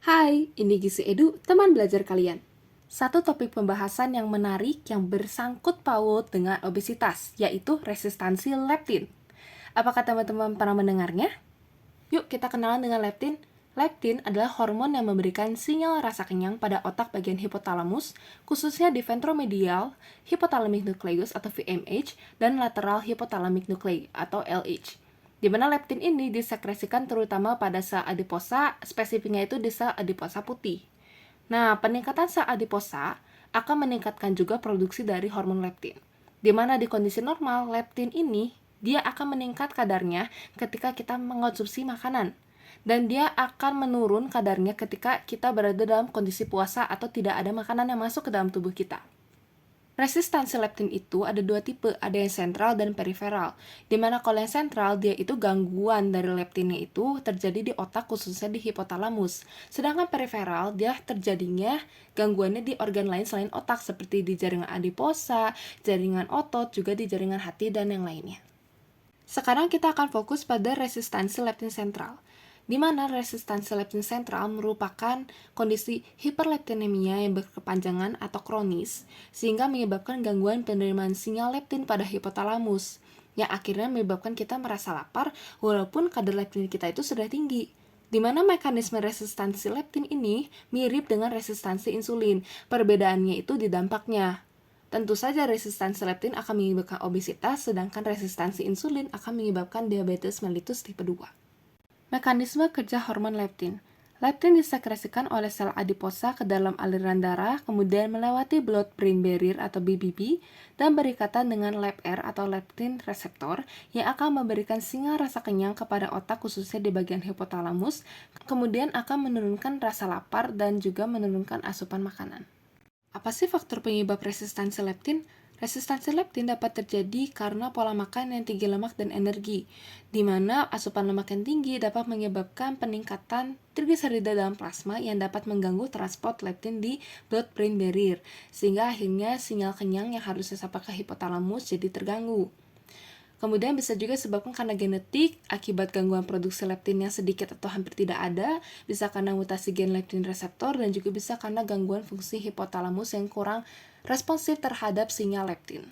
Hai, ini Gizi Edu, teman belajar kalian. Satu topik pembahasan yang menarik yang bersangkut paut dengan obesitas, yaitu resistansi leptin. Apakah teman-teman pernah mendengarnya? Yuk kita kenalan dengan leptin. Leptin adalah hormon yang memberikan sinyal rasa kenyang pada otak bagian hipotalamus, khususnya di ventromedial, hypothalamic nucleus atau VMH, dan lateral hypothalamic nuclei atau LH. Di mana leptin ini disekresikan terutama pada sel adiposa, spesifiknya itu di sel adiposa putih. Nah, peningkatan sel adiposa akan meningkatkan juga produksi dari hormon leptin. Di mana di kondisi normal, leptin ini dia akan meningkat kadarnya ketika kita mengonsumsi makanan. Dan dia akan menurun kadarnya ketika kita berada dalam kondisi puasa atau tidak ada makanan yang masuk ke dalam tubuh kita. Resistansi leptin itu ada dua tipe, ada yang sentral dan periferal. Dimana kalau yang sentral, dia itu gangguan dari leptinnya itu terjadi di otak khususnya di hipotalamus. Sedangkan periferal, dia terjadinya gangguannya di organ lain selain otak seperti di jaringan adiposa, jaringan otot, juga di jaringan hati dan yang lainnya. Sekarang kita akan fokus pada resistansi leptin sentral, di mana resistansi leptin sentral merupakan kondisi hiperleptinemia yang berkepanjangan atau kronis, sehingga menyebabkan gangguan penerimaan sinyal leptin pada hipotalamus, yang akhirnya menyebabkan kita merasa lapar walaupun kadar leptin kita itu sudah tinggi. Di mana mekanisme resistansi leptin ini mirip dengan resistansi insulin, perbedaannya itu di dampaknya. Tentu saja resistansi leptin akan menyebabkan obesitas, sedangkan resistansi insulin akan menyebabkan diabetes mellitus tipe 2. Mekanisme kerja hormon leptin. Leptin disekresikan oleh sel adiposa ke dalam aliran darah, kemudian melewati blood-brain barrier atau BBB, dan berikatan dengan LAPR atau leptin reseptor yang akan memberikan sinyal rasa kenyang kepada otak khususnya di bagian hipotalamus, kemudian akan menurunkan rasa lapar dan juga menurunkan asupan makanan. Apa sih faktor penyebab resistansi leptin? Resistansi leptin dapat terjadi karena pola makan yang tinggi lemak dan energi, di mana asupan lemak yang tinggi dapat menyebabkan peningkatan trigliserida dalam plasma yang dapat mengganggu transport leptin di blood-brain barrier, sehingga akhirnya sinyal kenyang yang harusnya sampai ke hipotalamus jadi terganggu. Kemudian bisa juga disebabkan karena genetik, akibat gangguan produksi leptin yang sedikit atau hampir tidak ada, bisa karena mutasi gen leptin reseptor, dan juga bisa karena gangguan fungsi hipotalamus yang kurang responsif terhadap sinyal leptin.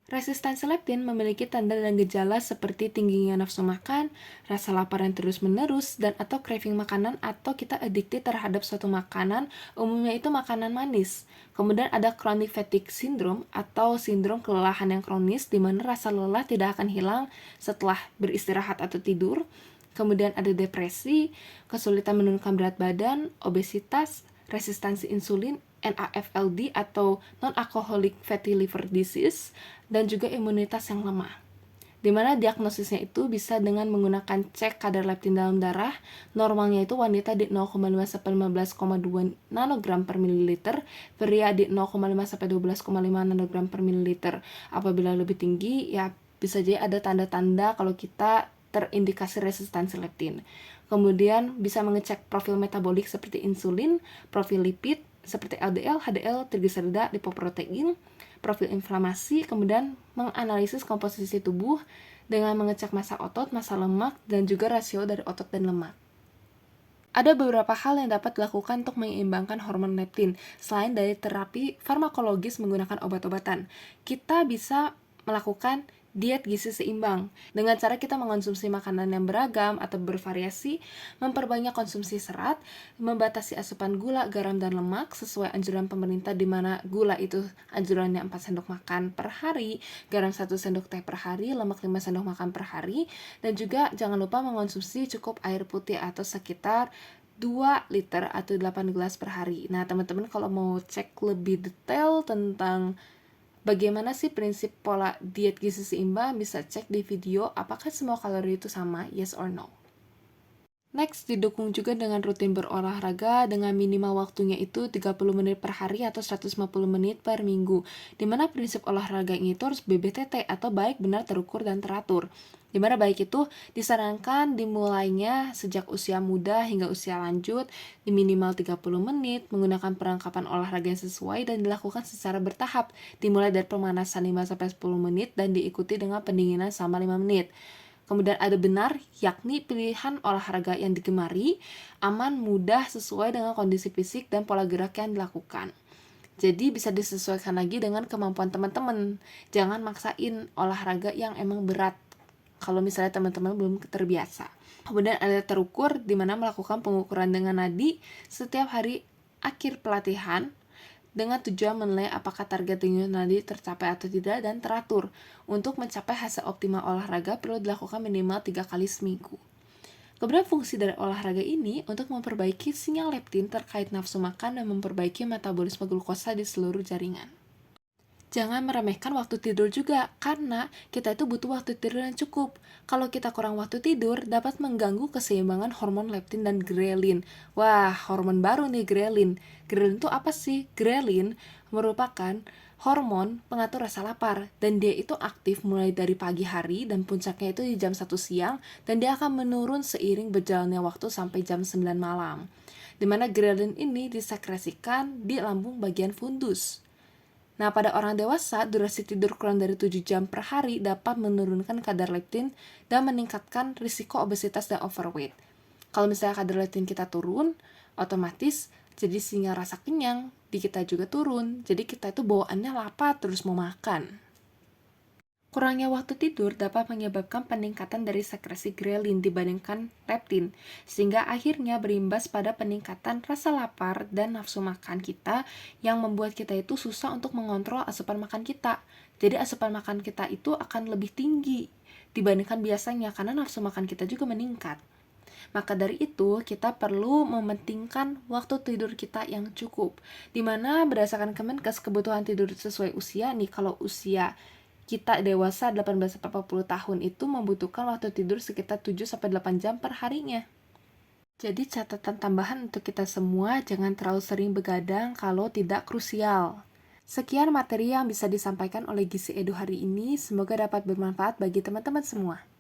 Resistansi leptin memiliki tanda dan gejala seperti tingginya nafsu makan, rasa lapar yang terus-menerus, dan atau craving makanan atau kita addicted terhadap suatu makanan, umumnya itu makanan manis. Kemudian ada chronic fatigue syndrome atau sindrom kelelahan yang kronis di mana rasa lelah tidak akan hilang setelah beristirahat atau tidur. Kemudian ada depresi, kesulitan menurunkan berat badan, obesitas, resistansi insulin, NAFLD atau non-alcoholic fatty liver disease, dan juga imunitas yang lemah. Di mana diagnosisnya itu bisa dengan menggunakan cek kadar leptin dalam darah. Normalnya itu wanita di 0,5-15,2 nanogram per mililiter, pria di 0,5-12,5 nanogram per mililiter. Apabila lebih tinggi, ya bisa jadi ada tanda-tanda kalau kita terindikasi resistansi leptin. Kemudian bisa mengecek profil metabolik seperti insulin, profil lipid seperti LDL, HDL, trigliserida, lipoprotein, profil inflamasi, kemudian menganalisis komposisi tubuh dengan mengecek massa otot, massa lemak, dan juga rasio dari otot dan lemak. Ada beberapa hal yang dapat dilakukan untuk menyeimbangkan hormon leptin. Selain dari terapi farmakologis menggunakan obat-obatan, kita bisa melakukan diet gizi seimbang dengan cara kita mengonsumsi makanan yang beragam atau bervariasi, memperbanyak konsumsi serat, membatasi asupan gula, garam, dan lemak sesuai anjuran pemerintah, di mana gula itu anjurannya 4 sendok makan per hari, garam 1 sendok teh per hari, lemak 5 sendok makan per hari, dan juga jangan lupa mengonsumsi cukup air putih atau sekitar 2 liter atau 8 gelas per hari. Nah, teman-teman kalau mau cek lebih detail tentang bagaimana sih prinsip pola diet gizi seimbang, bisa cek di video apakah semua kalori itu sama, yes or no. Next, didukung juga dengan rutin berolahraga dengan minimal waktunya itu 30 menit per hari atau 150 menit per minggu. Dimana prinsip olahraga ini itu harus BBTT atau baik, benar, terukur, dan teratur. Dimana baik itu disarankan dimulainya sejak usia muda hingga usia lanjut di minimal 30 menit, menggunakan perlengkapan olahraga yang sesuai dan dilakukan secara bertahap, dimulai dari pemanasan 5-10 menit dan diikuti dengan pendinginan selama 5 menit. Kemudian ada benar, yakni pilihan olahraga yang digemari, aman, mudah, sesuai dengan kondisi fisik dan pola gerak yang dilakukan. Jadi bisa disesuaikan lagi dengan kemampuan teman-teman. Jangan maksain olahraga yang emang berat kalau misalnya teman-teman belum terbiasa. Kemudian ada terukur, di mana melakukan pengukuran dengan nadi setiap hari akhir pelatihan dengan tujuan menilai apakah target denyut nadi tercapai atau tidak dan teratur. Untuk mencapai hasil optimal olahraga perlu dilakukan minimal 3 kali seminggu. Kemudian fungsi dari olahraga ini untuk memperbaiki sinyal leptin terkait nafsu makan dan memperbaiki metabolisme glukosa di seluruh jaringan. Jangan meremehkan waktu tidur juga, karena kita itu butuh waktu tidur yang cukup. Kalau kita kurang waktu tidur, dapat mengganggu keseimbangan hormon leptin dan grelin. Wah, hormon baru nih grelin. Grelin itu apa sih? Grelin merupakan hormon pengatur rasa lapar, dan dia itu aktif mulai dari pagi hari dan puncaknya itu di jam 1 siang, dan dia akan menurun seiring berjalannya waktu sampai jam 9 malam. Dimana grelin ini disekresikan di lambung bagian fundus. Nah, pada orang dewasa, durasi tidur kurang dari 7 jam per hari dapat menurunkan kadar leptin dan meningkatkan risiko obesitas dan overweight. Kalau misalnya kadar leptin kita turun, otomatis jadi sinyal rasa kenyang di kita juga turun. Jadi kita itu bawaannya lapar terus mau makan. Kurangnya waktu tidur dapat menyebabkan peningkatan dari sekresi grelin dibandingkan leptin, sehingga akhirnya berimbas pada peningkatan rasa lapar dan nafsu makan kita yang membuat kita itu susah untuk mengontrol asupan makan kita. Jadi asupan makan kita itu akan lebih tinggi dibandingkan biasanya karena nafsu makan kita juga meningkat. Maka dari itu, kita perlu mementingkan waktu tidur kita yang cukup. Dimana berdasarkan Kemenkes, kebutuhan tidur sesuai usia nih, kalau usia kita dewasa 18-40 tahun itu membutuhkan waktu tidur sekitar 7-8 jam per harinya. Jadi catatan tambahan untuk kita semua, jangan terlalu sering begadang kalau tidak krusial. Sekian materi yang bisa disampaikan oleh Gizi Edu hari ini, semoga dapat bermanfaat bagi teman-teman semua.